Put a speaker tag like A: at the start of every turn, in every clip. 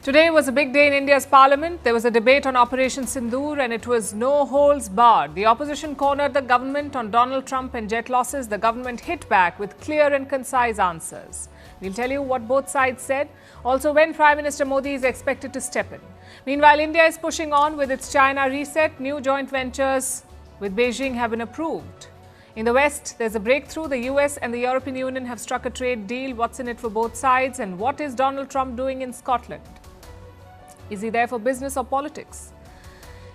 A: Today was a big day in India's parliament. There was a debate on Operation Sindoor and it was no holds barred. The opposition cornered the government on Donald Trump and jet losses. The government hit back with clear and concise answers. We'll tell you what both sides said. Also, when Prime Minister Modi is expected to step in. Meanwhile, India is pushing on with its China reset. New joint ventures with Beijing have been approved. In the West, there's a breakthrough. The US and the European Union have struck a trade deal. What's in it for both sides? And what is Donald Trump doing in Scotland? Is he there for business or politics?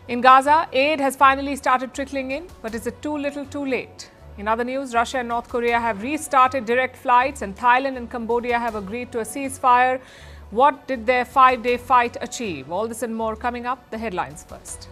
A: In Gaza, aid has finally started trickling in, but is it too little too late? In other news, Russia and North Korea have restarted direct flights and Thailand and Cambodia have agreed to a ceasefire. What did their 5-day fight achieve? All this and more coming up. The headlines first.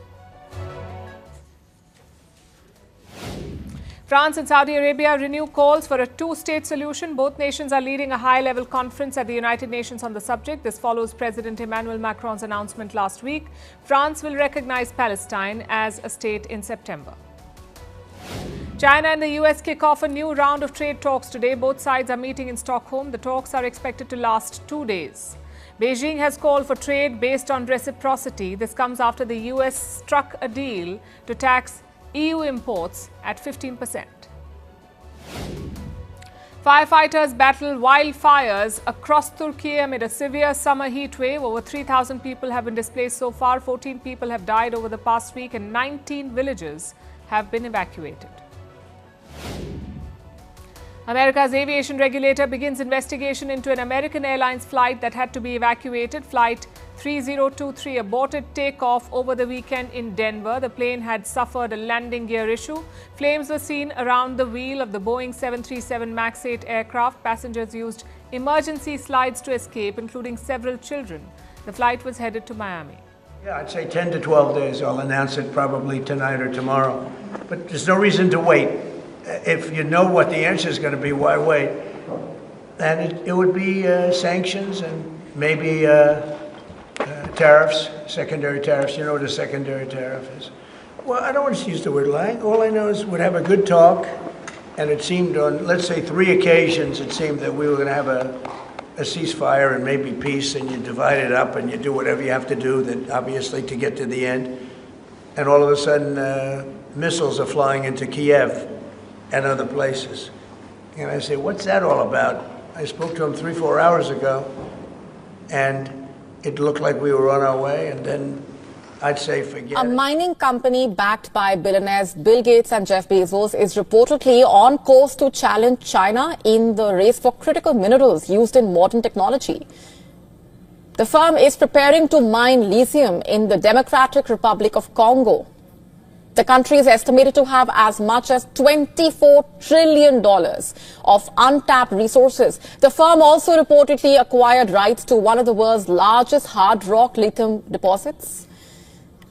A: France and Saudi Arabia renew calls for a two-state solution. Both nations are leading a high-level conference at the United Nations on the subject. This follows President Emmanuel Macron's announcement last week. France will recognize Palestine as a state in September. China and the US kick off a new round of trade talks today. Both sides are meeting in Stockholm. The talks are expected to last 2 days. Beijing has called for trade based on reciprocity. This comes after the US struck a deal to tax EU imports at 15%. Firefighters battle wildfires across Turkey amid a severe summer heat wave. Over 3,000 people have been displaced so far. 14 people have died over the past week and 19 villages have been evacuated. America's aviation regulator begins investigation into an American Airlines flight that had to be evacuated. Flight 3023 aborted takeoff over the weekend in Denver. The plane had suffered a landing gear issue. Flames were seen around the wheel of the Boeing 737 MAX 8 aircraft. Passengers used emergency slides to escape, including several children. The flight was headed to Miami.
B: Yeah, I'd say 10 to 12 days. I'll announce it probably tonight or tomorrow. But there's no reason to wait. If you know what the answer is going to be, why wait? And it would be sanctions and maybe tariffs, secondary tariffs. You know what a secondary tariff is? Well, I don't want to use the word lying. All I know is we'd have a good talk, and it seemed on, let's say, 3 occasions, it seemed that we were going to have a ceasefire and maybe peace, and you divide it up and you do whatever you have to do, that obviously to get to the end. And all of a sudden, missiles are flying into Kiev and other places. And I say, what's that all about? I spoke to him 3-4 hours ago, and it looked like we were on our way, and then I'd say forget it.
C: A mining company backed by billionaires Bill Gates and Jeff Bezos is reportedly on course to challenge China in the race for critical minerals used in modern technology. The firm is preparing to mine lithium in the Democratic Republic of Congo. The country is estimated to have as much as $24 trillion of untapped resources. The firm also reportedly acquired rights to one of the world's largest hard rock lithium deposits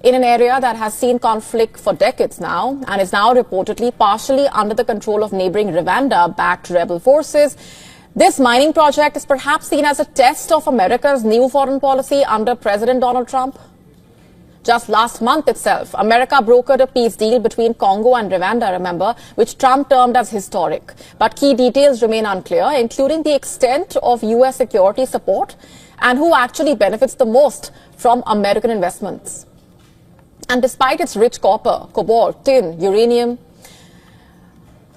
C: in an area that has seen conflict for decades now and is now reportedly partially under the control of neighboring Rwanda-backed rebel forces. This mining project is perhaps seen as a test of America's new foreign policy under President Donald Trump. Just last month itself, America brokered a peace deal between Congo and Rwanda, remember, which Trump termed as historic. But key details remain unclear, including the extent of US security support and who actually benefits the most from American investments. And despite its rich copper, cobalt, tin, uranium,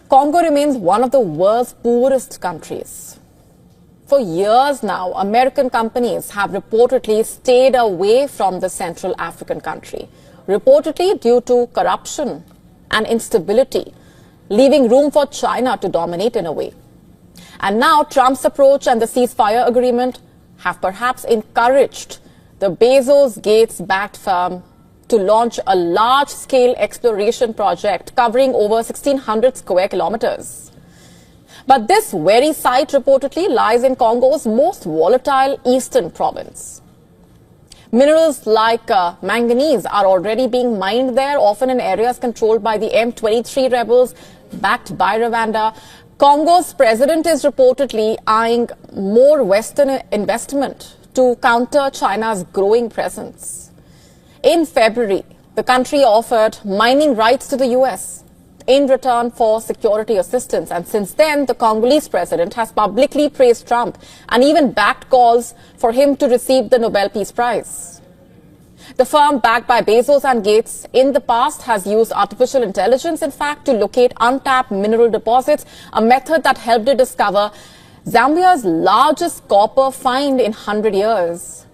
C: Congo remains one of the world's poorest countries. For years now, American companies have reportedly stayed away from the Central African country, reportedly due to corruption and instability, leaving room for China to dominate in a way. And now Trump's approach and the ceasefire agreement have perhaps encouraged the Bezos-Gates-backed firm to launch a large-scale exploration project covering over 1,600 square kilometers. But this very site reportedly lies in Congo's most volatile eastern province. Minerals like manganese are already being mined there, often in areas controlled by the M23 rebels backed by Rwanda. Congo's president is reportedly eyeing more Western investment to counter China's growing presence. In February, the country offered mining rights to the US. in return for security assistance. And since then, the Congolese president has publicly praised Trump and even backed calls for him to receive the Nobel Peace Prize. The firm backed by Bezos and Gates in the past has used artificial intelligence, in fact, to locate untapped mineral deposits, a method that helped it discover Zambia's largest copper find in 100 years.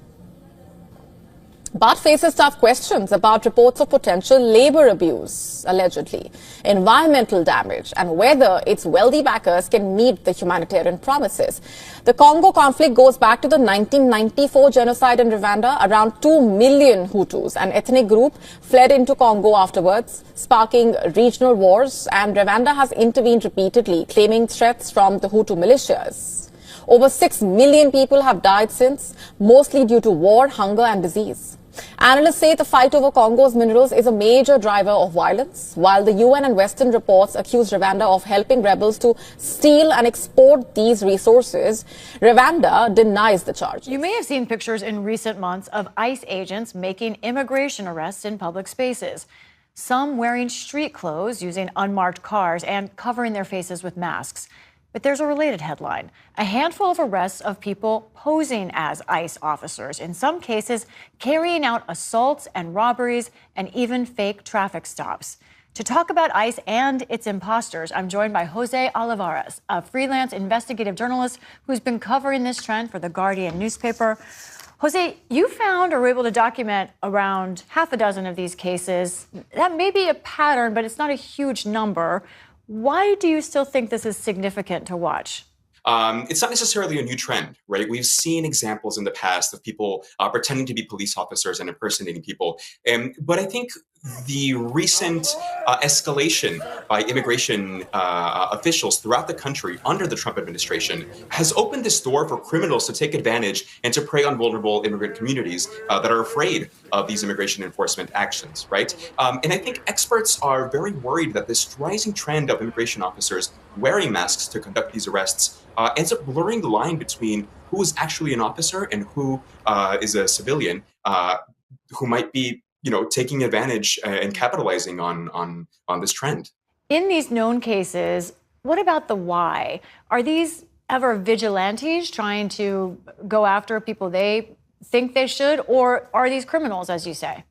C: But faces tough questions about reports of potential labor abuse, allegedly, environmental damage, and whether its wealthy backers can meet the humanitarian promises. The Congo conflict goes back to the 1994 genocide in Rwanda. Around 2 million Hutus, an ethnic group, fled into Congo afterwards, sparking regional wars, and Rwanda has intervened repeatedly, claiming threats from the Hutu militias. Over 6 million people have died since, mostly due to war, hunger, and disease. Analysts say the fight over Congo's minerals is a major driver of violence, while the UN and Western reports accuse Rwanda of helping rebels to steal and export these resources. Rwanda denies the charge.
D: You may have seen pictures in recent months of ICE agents making immigration arrests in public spaces. Some wearing street clothes, using unmarked cars, and covering their faces with masks. But there's a related headline. A handful of arrests of people posing as ICE officers, in some cases carrying out assaults and robberies and even fake traffic stops. To talk about ICE and its imposters, I'm joined by Jose Olivares, a freelance investigative journalist who's been covering this trend for The Guardian newspaper. Jose, you found or were able to document around half a dozen of these cases. That may be a pattern, but it's not a huge number. Why do you still think this is significant to watch?
E: It's not necessarily a new trend, right? We've seen examples in the past of people pretending to be police officers and impersonating people. But I think the recent escalation by immigration officials throughout the country under the Trump administration has opened this door for criminals to take advantage and to prey on vulnerable immigrant communities that are afraid of these immigration enforcement actions, right? And I think experts are very worried that this rising trend of immigration officers wearing masks to conduct these arrests ends up blurring the line between who is actually an officer and who is a civilian who might be, taking advantage and capitalizing on this trend.
D: In these known cases, what about the why? Are these ever vigilantes trying to go after people they think they should, or are these criminals, as you say?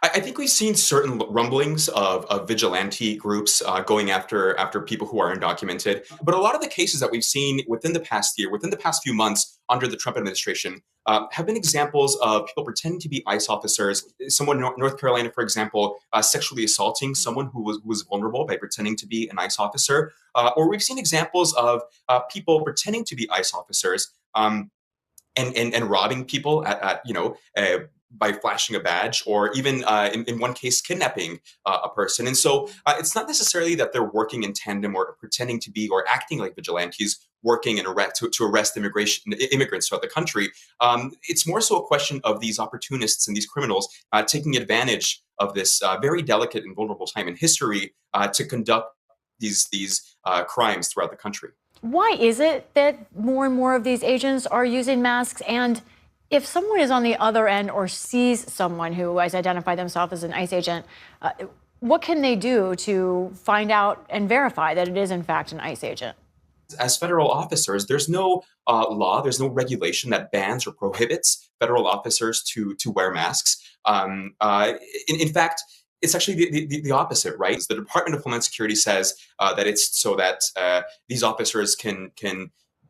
E: I think we've seen certain rumblings of vigilante groups going after people who are undocumented. But a lot of the cases that we've seen within the past year, within the past few months under the Trump administration, have been examples of people pretending to be ICE officers. Someone in North Carolina, for example, sexually assaulting someone who was vulnerable by pretending to be an ICE officer. Or we've seen examples of people pretending to be ICE officers and robbing people by flashing a badge, or even in one case, kidnapping a person. And so it's not necessarily that they're working in tandem or pretending to be or acting like vigilantes working to arrest immigrants throughout the country. It's more so a question of these opportunists and these criminals taking advantage of this very delicate and vulnerable time in history to conduct these crimes throughout the country.
D: Why is it that more and more of these agents are using masks? And if someone is on the other end or sees someone who has identified themselves as an ICE agent, what can they do to find out and verify that it is, in fact, an ICE agent?
E: As federal officers, there's no law, there's no regulation that bans or prohibits federal officers to wear masks. In fact, it's actually the opposite, right? The Department of Homeland Security says that it's so that these officers can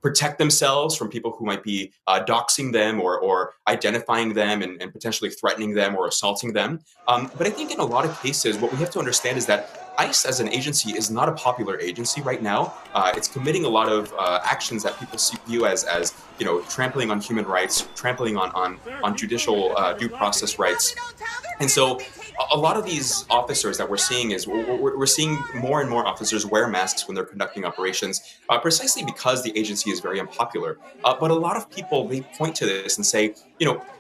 E: protect themselves from people who might be doxing them or identifying them and potentially threatening them or assaulting them. But I think in a lot of cases, what we have to understand is that ICE as an agency is not a popular agency right now. It's committing a lot of actions that people view as trampling on human rights, trampling on judicial due process rights. And so a lot of these officers that we're seeing is we're seeing more and more officers wear masks when they're conducting operations, precisely because the agency is very unpopular. But a lot of people, they point to this and say,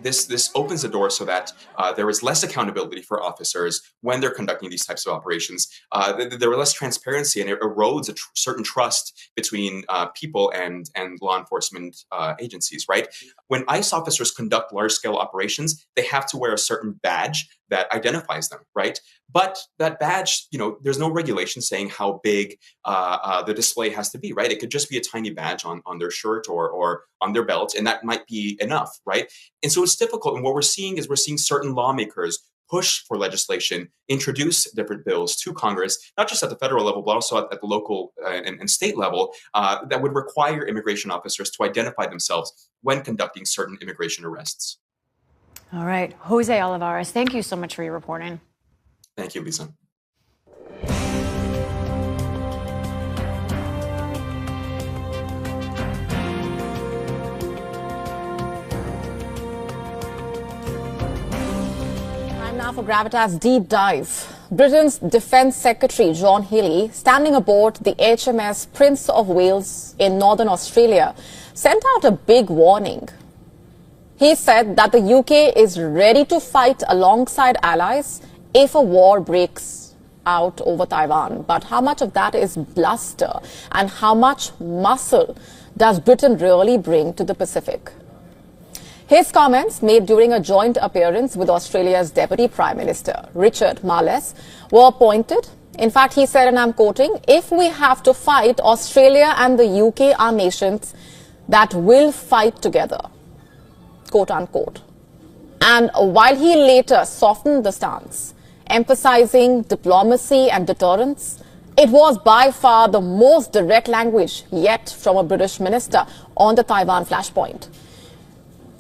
E: this opens the door so that there is less accountability for officers when they're conducting these types of operations. There are less transparency, and it erodes a certain trust between people and law enforcement agencies, right? When ICE officers conduct large-scale operations, they have to wear a certain badge that identifies them, right? But that badge, there's no regulation saying how big the display has to be, right? It could just be a tiny badge on their shirt or on their belt, and that might be enough, right? And so it's difficult. And what we're seeing certain lawmakers push for legislation, introduce different bills to Congress, not just at the federal level, but also at the local and state level, that would require immigration officers to identify themselves when conducting certain immigration arrests.
D: All right. Jose Olivares, thank you so much for your reporting.
E: Thank you, Lisa.
C: Now for Gravitas Deep Dive. Britain's Defence Secretary John Healey, standing aboard the HMS Prince of Wales in northern Australia, sent out a big warning. He said that the UK is ready to fight alongside allies if a war breaks out over Taiwan. But how much of that is bluster and how much muscle does Britain really bring to the Pacific? His comments, made during a joint appearance with Australia's Deputy Prime Minister, Richard Marles, were pointed. In fact, he said, and I'm quoting, "If we have to fight, Australia and the UK are nations that will fight together," quote unquote. And while he later softened the stance, emphasizing diplomacy and deterrence, it was by far the most direct language yet from a British minister on the Taiwan flashpoint.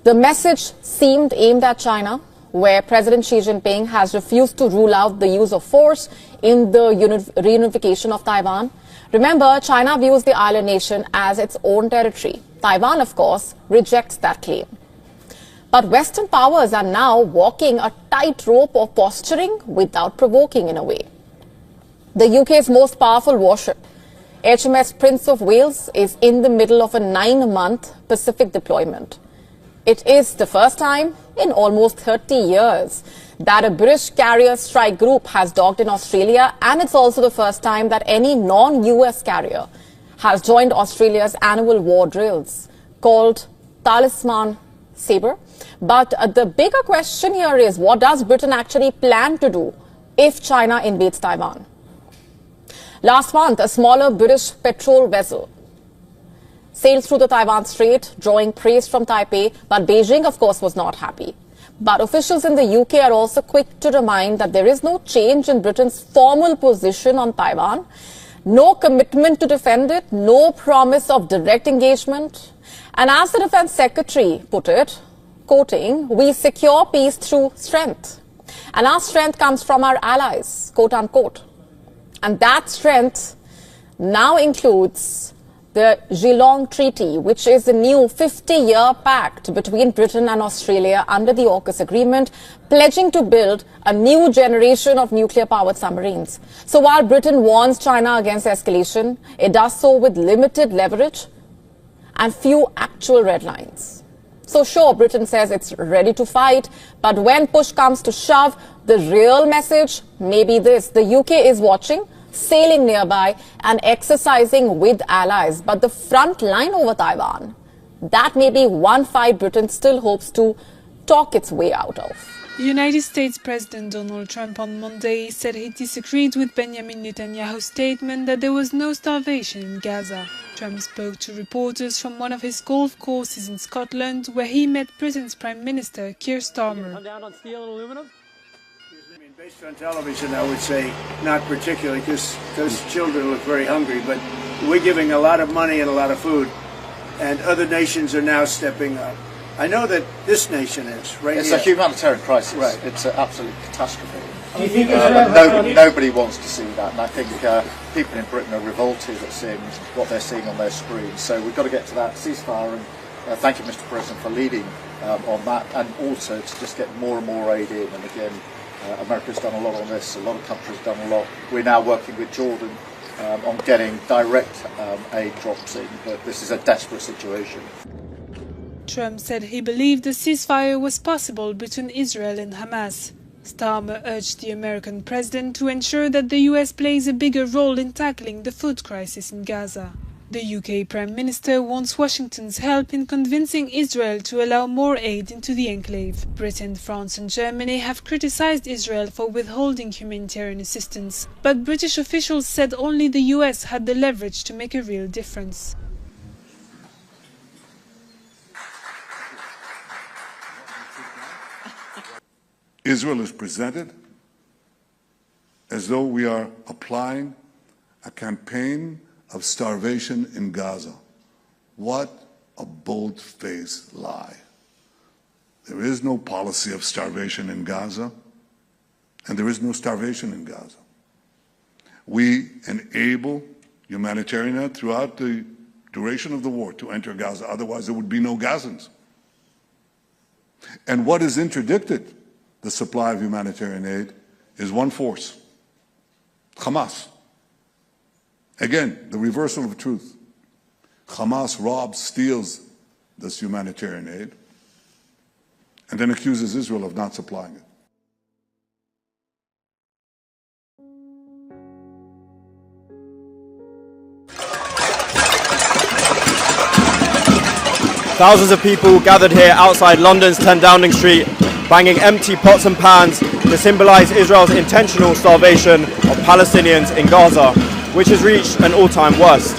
C: The message seemed aimed at China, where President Xi Jinping has refused to rule out the use of force in the reunification of Taiwan. Remember, China views the island nation as its own territory. Taiwan, of course, rejects that claim. But Western powers are now walking a tightrope of posturing without provoking, in a way. The UK's most powerful warship, HMS Prince of Wales, is in the middle of a 9-month Pacific deployment. It is the first time in almost 30 years that a British carrier strike group has docked in Australia, and it's also the first time that any non-US carrier has joined Australia's annual war drills called Talisman Sabre. But the bigger question here is, what does Britain actually plan to do if China invades Taiwan? Last month, a smaller British petrol vessel sailed through the Taiwan Strait, drawing praise from Taipei, but Beijing, of course, was not happy. But officials in the UK are also quick to remind that there is no change in Britain's formal position on Taiwan, no commitment to defend it, no promise of direct engagement. And as the Defence Secretary put it, quoting, "We secure peace through strength. And our strength comes from our allies," quote unquote. And that strength now includes the Geelong Treaty, which is a new 50-year pact between Britain and Australia under the AUKUS agreement, pledging to build a new generation of nuclear-powered submarines. So while Britain warns China against escalation, it does so with limited leverage and few actual red lines. So sure, Britain says it's ready to fight, but when push comes to shove, the real message may be this: the UK is watching, sailing nearby and exercising with allies. But the front line over Taiwan, that may be one fight Britain still hopes to talk its way out of.
F: United States President Donald Trump on Monday said he disagreed with Benjamin Netanyahu's statement that there was no starvation in Gaza. Trump spoke to reporters from one of his golf courses in Scotland, where he met Britain's Prime Minister Keir Starmer.
G: Come down on steel and aluminum?
B: Based on television, I would say not particularly, because children look very hungry, but we're giving a lot of money and a lot of food, and other nations are now stepping up. I know that this nation is, right?
H: It's
B: here.
H: a humanitarian crisis.
B: Right.
H: It's an absolute catastrophe.
G: Do you think
H: Nobody wants to see that, and I think people in Britain are revolted at seeing what they're seeing on their screens. So we've got to get to that ceasefire, and thank you, Mr. President, for leading on that, and also to just get more and more aid in. And again, America's done a lot on this, a lot of countries have done a lot. We're now working with Jordan on getting direct aid drops in, but this is a desperate situation.
F: Trump said he believed a ceasefire was possible between Israel and Hamas. Starmer urged the American president to ensure that the US plays a bigger role in tackling the food crisis in Gaza. The UK Prime Minister wants Washington's help in convincing Israel to allow more aid into the enclave. Britain, France and Germany have criticized Israel for withholding humanitarian assistance, but British officials said only the US had the leverage to make a real difference.
G: Israel is presented as though we are applying a campaign of starvation in Gaza. What a bold-faced lie. There is no policy of starvation in Gaza, and there is no starvation in Gaza. We enable humanitarian aid throughout the duration of the war to enter Gaza, otherwise there would be no Gazans. And what has interdicted the supply of humanitarian aid is one force, Hamas. Again, the reversal of truth. Hamas robs, steals this humanitarian aid, and then accuses Israel of not supplying it.
I: Thousands of people gathered here outside London's 10 Downing Street, banging empty pots and pans to symbolize Israel's intentional starvation of Palestinians in Gaza, which has reached an all-time worst.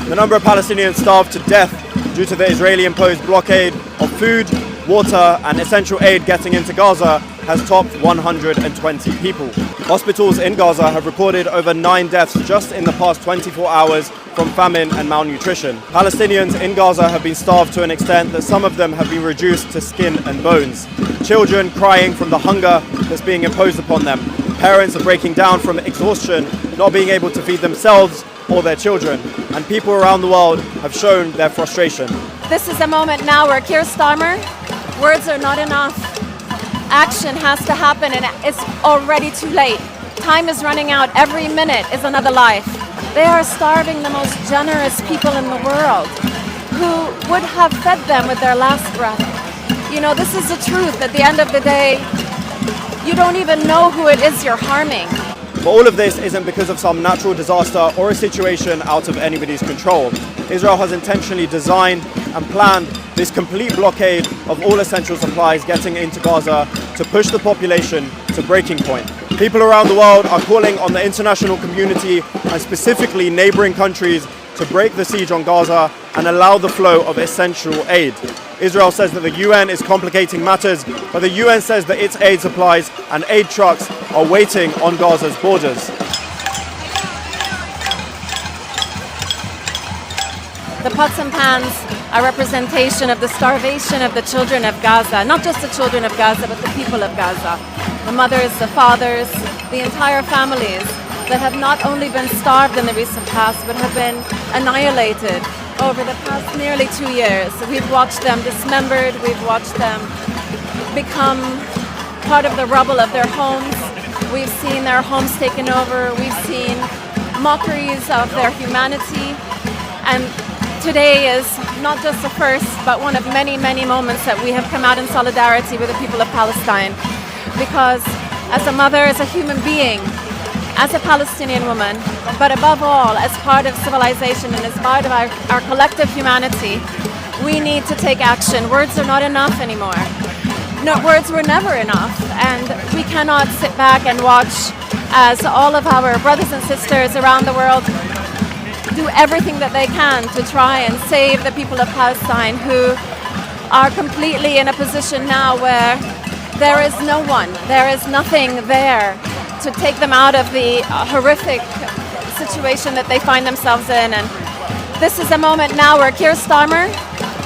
I: The number of Palestinians starved to death due to the Israeli-imposed blockade of food, water and essential aid getting into Gaza has topped 120 people. Hospitals in Gaza have recorded over 9 deaths just in the past 24 hours from famine and malnutrition. Palestinians in Gaza have been starved to an extent that some of them have been reduced to skin and bones. Children crying from the hunger that's being imposed upon them. Parents are breaking down from exhaustion, not being able to feed themselves or their children. And people around the world have shown their frustration.
J: This is a moment now where Keir Starmer, words are not enough. Action has to happen and it's already too late. Time is running out. Every minute is another life. They are starving the most generous people in the world who would have fed them with their last breath. You know, this is the truth. At the end of the day, you don't even know who it is you're harming.
I: But all of this isn't because of some natural disaster or a situation out of anybody's control. Israel has intentionally designed and planned this complete blockade of all essential supplies getting into Gaza to push the population to breaking point. People around the world are calling on the international community and specifically neighboring countries to break the siege on Gaza and allow the flow of essential aid. Israel says that the UN is complicating matters, but the UN says that its aid supplies and aid trucks are waiting on Gaza's borders.
J: The pots and pans are representation of the starvation of the children of Gaza, not just the children of Gaza, but the people of Gaza. The mothers, the fathers, the entire families that have not only been starved in the recent past, but have been annihilated over the past nearly 2 years. We've watched them dismembered, we've watched them become part of the rubble of their homes. We've seen their homes taken over, we've seen mockeries of their humanity, and today is not just the first, but one of many, many moments that we have come out in solidarity with the people of Palestine. Because as a mother, as a human being, as a Palestinian woman, but above all, as part of civilization and as part of our collective humanity, we need to take action. Words are not enough anymore. No, words were never enough, and we cannot sit back and watch as all of our brothers and sisters around the world do everything that they can to try and save the people of Palestine, who are completely in a position now where there is no one, there is nothing there to take them out of the horrific situation that they find themselves in. And this is a moment now where Keir Starmer,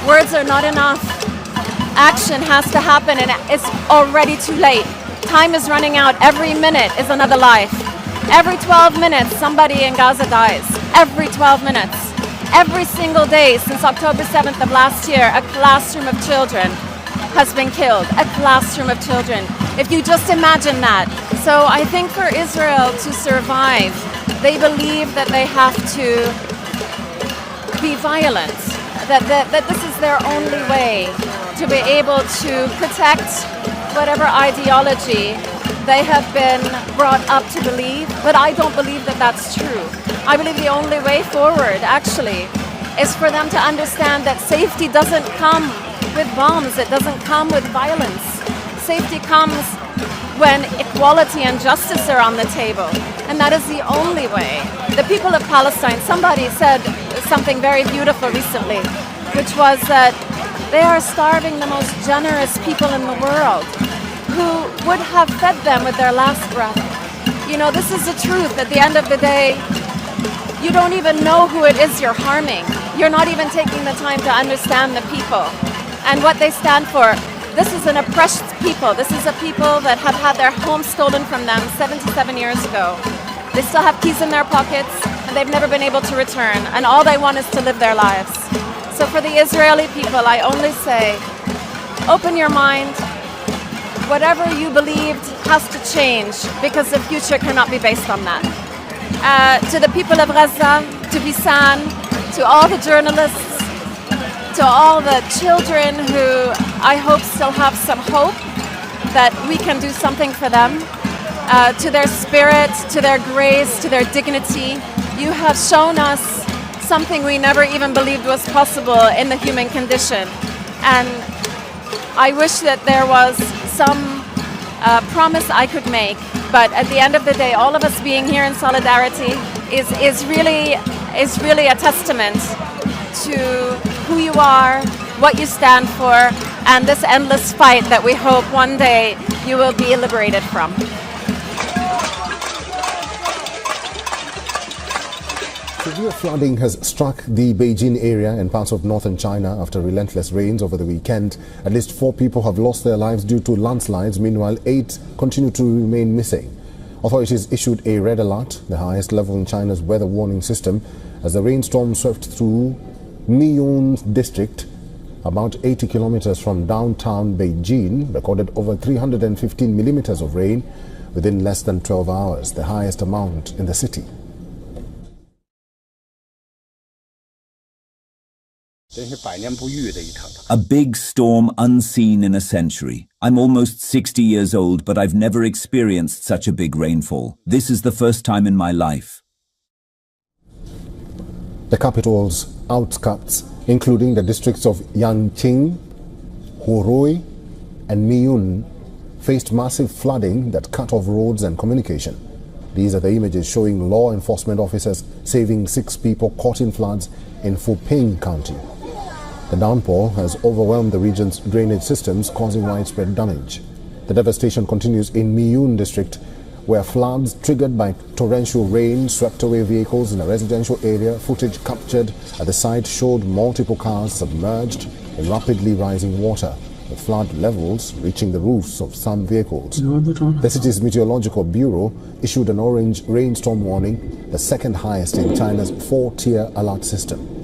J: words are not enough. Action has to happen and it's already too late. Time is running out. Every minute is another life. Every 12 minutes, somebody in Gaza dies. Every 12 minutes. Every single day since October 7th of last year, a classroom of children has been killed. A classroom of children. If you just imagine that. So I think for Israel to survive, they believe that they have to be violent. That this is their only way to be able to protect whatever ideology they have been brought up to believe, but I don't believe that that's true. I believe the only way forward, actually, is for them to understand that safety doesn't come with bombs, it doesn't come with violence. Safety comes when equality and justice are on the table, and that is the only way. The people of Palestine, somebody said something very beautiful recently, which was that they are starving the most generous people in the world who would have fed them with their last breath. You know, this is the truth. At the end of the day, you don't even know who it is you're harming. You're not even taking the time to understand the people and what they stand for. This is an oppressed people. This is a people that have had their homes stolen from them 77 years ago. They still have keys in their pockets, and they've never been able to return, and all they want is to live their lives. So for the Israeli people, I only say, open your mind. Whatever you believed has to change, because the future cannot be based on that. To the people of Gaza, to Bisan, to all the journalists, to all the children who I hope still have some hope that we can do something for them, to their spirit, to their grace, to their dignity. You have shown us something we never even believed was possible in the human condition. And I wish that there was some promise I could make, but at the end of the day, all of us being here in solidarity is really a testament to who you are, what you stand for, and this endless fight that we hope one day you will be liberated from.
K: Severe flooding has struck the Beijing area and parts of northern China after relentless rains over the weekend. At least 4 people have lost their lives due to landslides. Meanwhile, 8 continue to remain missing. Authorities issued a red alert, the highest level in China's weather warning system, as the rainstorm swept through Miyun district, about 80 kilometers from downtown Beijing, recorded over 315 millimeters of rain within less than 12 hours, the highest amount in the city.
L: A big storm unseen in a century. I'm almost 60 years old, but I've never experienced such a big rainfall. This is the first time in my life.
K: The capital's outskirts, including the districts of Yanqing, Hurui, and Miyun, faced massive flooding that cut off roads and communication. These are the images showing law enforcement officers saving 6 people caught in floods in Fuping County. The downpour has overwhelmed the region's drainage systems, causing widespread damage. The devastation continues in Miyun district, where floods triggered by torrential rain swept away vehicles in a residential area. Footage captured at the site showed multiple cars submerged in rapidly rising water, with flood levels reaching the roofs of some vehicles. The city's meteorological bureau issued an orange rainstorm warning, the second highest in China's 4-tier alert system.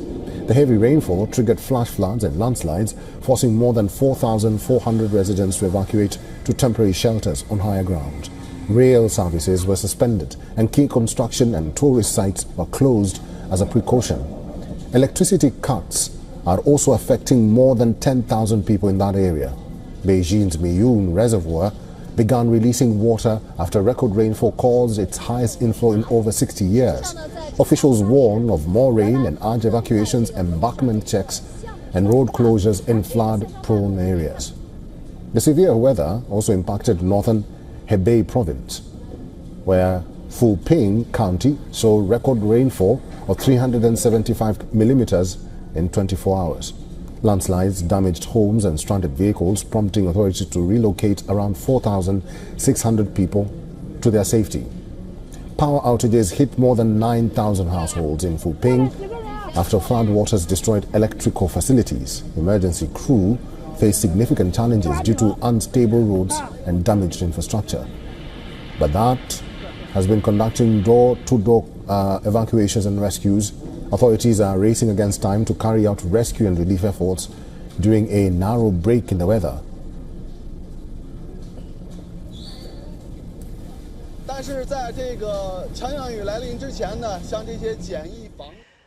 K: The heavy rainfall triggered flash floods and landslides, forcing more than 4,400 residents to evacuate to temporary shelters on higher ground. Rail services were suspended and key construction and tourist sites were closed as a precaution. Electricity cuts are also affecting more than 10,000 people in that area. Beijing's Miyun Reservoir began releasing water after record rainfall caused its highest inflow in over 60 years. Officials warn of more rain and urge evacuations, embankment checks, and road closures in flood-prone areas. The severe weather also impacted northern Hebei province, where Fuping County saw record rainfall of 375 millimeters in 24 hours. Landslides damaged homes and stranded vehicles, prompting authorities to relocate around 4,600 people to their safety. Power outages hit more than 9,000 households in Fuping after floodwaters destroyed electrical facilities. Emergency crew faced significant challenges due to unstable roads and damaged infrastructure. But that has been conducting door-to-door evacuations and rescues. Authorities are racing against time to carry out rescue and relief efforts during a narrow break in the weather.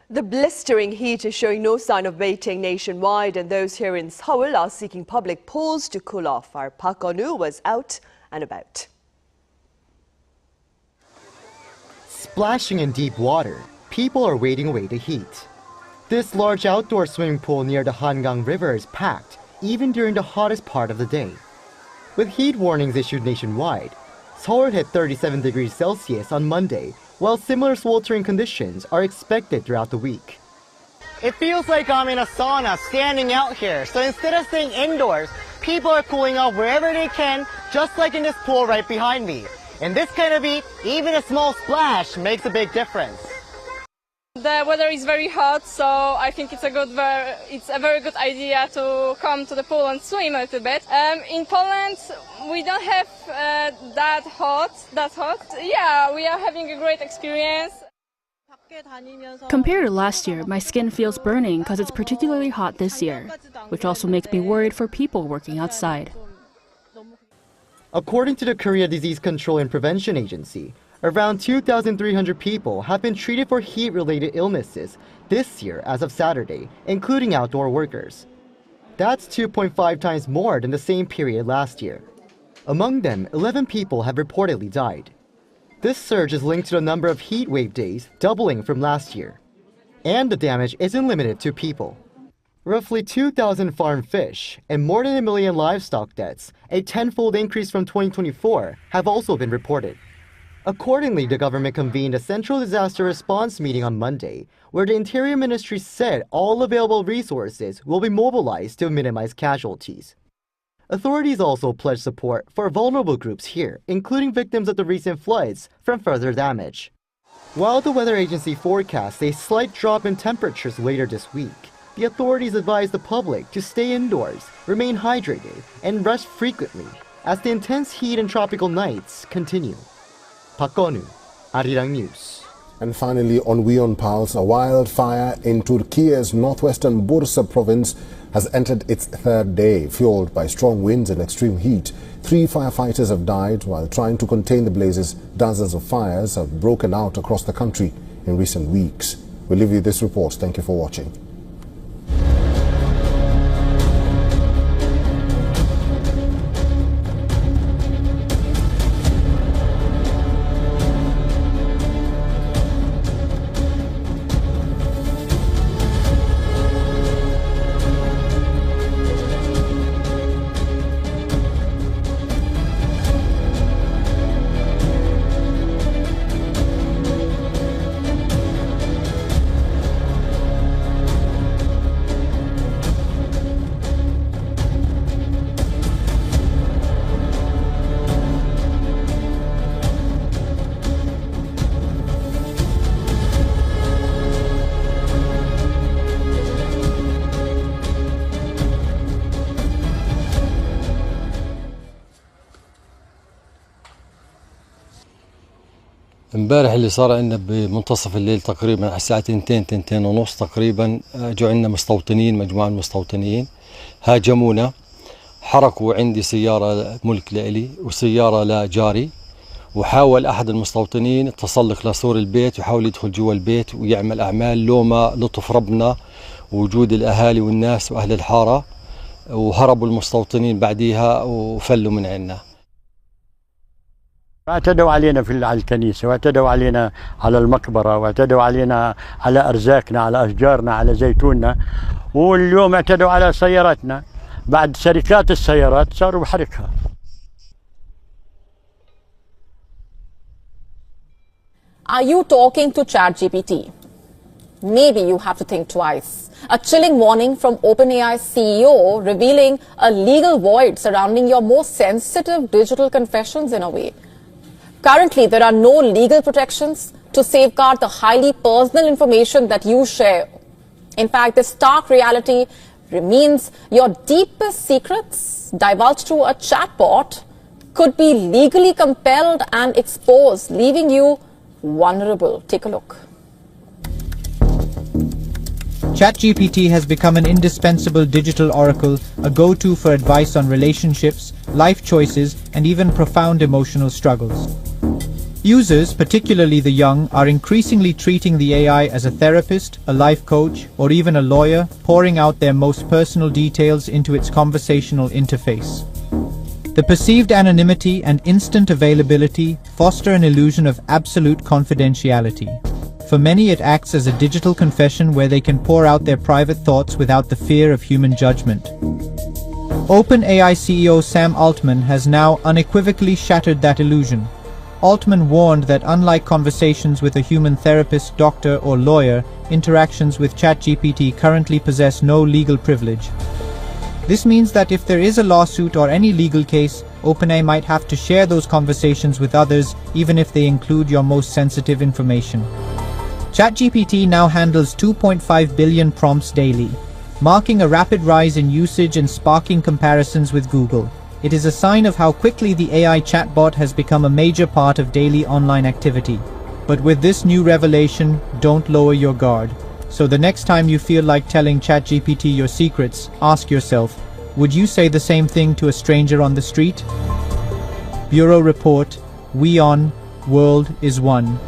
M: The blistering heat is showing no sign of abating nationwide, and those here in Seoul are seeking public pools to cool off. Our Park Onu was out and about.
N: Splashing in deep water, people are wading away the heat. This large outdoor swimming pool near the Hangang River is packed, even during the hottest part of the day. With heat warnings issued nationwide, Seoul hit 37 degrees Celsius on Monday, while similar sweltering conditions are expected throughout the week. It feels like I'm in a sauna standing out here, so instead of staying indoors, people are cooling off wherever they can, just like in this pool right behind me. In this kind of heat, even a small splash makes a big difference.
O: The weather is very hot, so I think it's a very good idea to come to the pool and swim a little bit. In Poland, we don't have that hot. Yeah, we are having a great experience.
P: Compared to last year, my skin feels burning because it's particularly hot this year, which also makes me worried for people working outside.
N: According to the Korea Disease Control and Prevention Agency, around 2,300 people have been treated for heat-related illnesses this year as of Saturday, including outdoor workers. That's 2.5 times more than the same period last year. Among them, 11 people have reportedly died. This surge is linked to the number of heat wave days doubling from last year. And the damage isn't limited to people. Roughly 2,000 farm fish and more than 1 million livestock deaths, a tenfold increase from 2024, have also been reported. Accordingly, the government convened a Central Disaster Response meeting on Monday, where the Interior Ministry said all available resources will be mobilized to minimize casualties. Authorities also pledged support for vulnerable groups here, including victims of the recent floods, from further damage. While the weather agency forecasts a slight drop in temperatures later this week, the authorities advise the public to stay indoors, remain hydrated, and rest frequently as the intense heat and tropical nights continue. Park Geun-woo, Arirang News.
K: And finally, on WION Pulse, a wildfire in Turkey's northwestern Bursa province has entered its third day, fueled by strong winds and extreme heat. 3 firefighters have died while trying to contain the blazes. Dozens of fires have broken out across the country in recent weeks. We'll leave you this report. Thank you for watching.
Q: امبارح اللي صار عندنا بمنتصف الليل تقريبا على الساعة 2 ونص تقريبا جو عندنا مستوطنين، مجموعة من المستوطنين هاجمونا، حركوا عندي سيارة ملك لإلي وسيارة لجاري، وحاول أحد المستوطنين التسلق لسور البيت وحاول يدخل جوا البيت ويعمل أعمال لوما لطف ربنا ووجود الأهالي والناس وأهل الحارة، وهربوا المستوطنين بعديها وفلوا من عنا.
R: اعتدوا علينا على الكنيسة، واعتدوا علينا على المقبرة، واعتدوا علينا على أرزاقنا، على أشجارنا، على زيتوننا، واليوم اعتدوا على سياراتنا. بعد شركات السيارات صاروا بحركها.
C: Are you talking to ChatGPT? Maybe you have to think twice. A chilling warning from OpenAI's CEO revealing a legal void surrounding your most sensitive digital confessions in a way. Currently, there are no legal protections to safeguard the highly personal information that you share. In fact, the stark reality remains your deepest secrets divulged to a chatbot could be legally compelled and exposed, leaving you vulnerable. Take a look.
S: ChatGPT has become an indispensable digital oracle, a go-to for advice on relationships, life choices, and even profound emotional struggles. Users, particularly the young, are increasingly treating the AI as a therapist, a life coach, or even a lawyer, pouring out their most personal details into its conversational interface. The perceived anonymity and instant availability foster an illusion of absolute confidentiality. For many, it acts as a digital confession where they can pour out their private thoughts without the fear of human judgment. OpenAI CEO Sam Altman has now unequivocally shattered that illusion. Altman warned that unlike conversations with a human therapist, doctor, or lawyer, interactions with ChatGPT currently possess no legal privilege. This means that if there is a lawsuit or any legal case, OpenAI might have to share those conversations with others, even if they include your most sensitive information. ChatGPT now handles 2.5 billion prompts daily, marking a rapid rise in usage and sparking comparisons with Google. It is a sign of how quickly the AI chatbot has become a major part of daily online activity. But with this new revelation, don't lower your guard. So the next time you feel like telling ChatGPT your secrets, ask yourself, would you say the same thing to a stranger on the street? Bureau Report, WION, World is One.